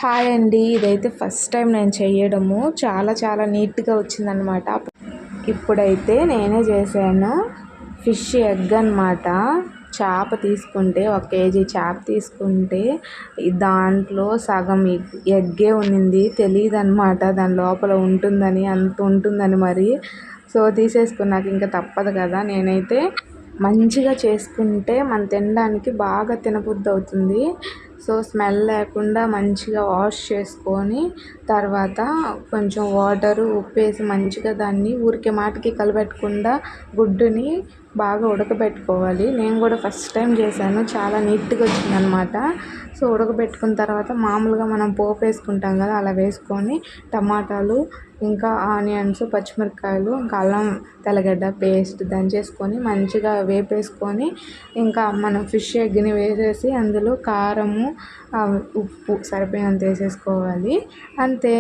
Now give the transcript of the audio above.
Hi అండి. ఇదైతే first time నేను చేయడము. చాలా చాలా నీట్గా వచ్చిందనమాట. ఇప్పుడైతే నేనే చేశాను. ఫిష్ ఎగ్ అనమాట. చేప తీసుకుంటే 1 కేజీ చేప తీసుకుంటే దాంట్లో సగం ఎగ్గే ఉన్నింది. తెలియదు అనమాట దాని లోపల ఉంటుందని, అంత ఉంటుందని. మరి సో తీసేసుకున్నాక ఇంకా తప్పదు కదా. నేనైతే మంచిగా చేసుకుంటే మనం తినడానికి బాగా తినబుద్ధి అవుతుంది. సో స్మెల్ లేకుండా మంచిగా వాష్ చేసుకొని తర్వాత కొంచెం వాటరు ఉప్పు వేసి మంచిగా దాన్ని ఊరికే మాటకి కలబెట్టకుండా గుడ్డుని బాగా ఉడకబెట్టుకోవాలి. నేను కూడా ఫస్ట్ టైం చేశాను. చాలా నీట్గా వచ్చిందనమాట. సో ఉడకబెట్టుకున్న తర్వాత మామూలుగా మనం పోపు వేసుకుంటాం కదా, అలా వేసుకొని టమాటాలు ఇంకా ఆనియన్స్, పచ్చిమిరపకాయలు, ఇంకా అల్లం తెల్లగడ్డ పేస్ట్ దంచేసుకొని మంచిగా వేపేసుకొని ఇంకా మనం ఫిష్ ఎగ్ని వేసేసి అందులో కారము, ఉప్పు సరిపోయినంత వేసేసుకోవాలి. అంతే.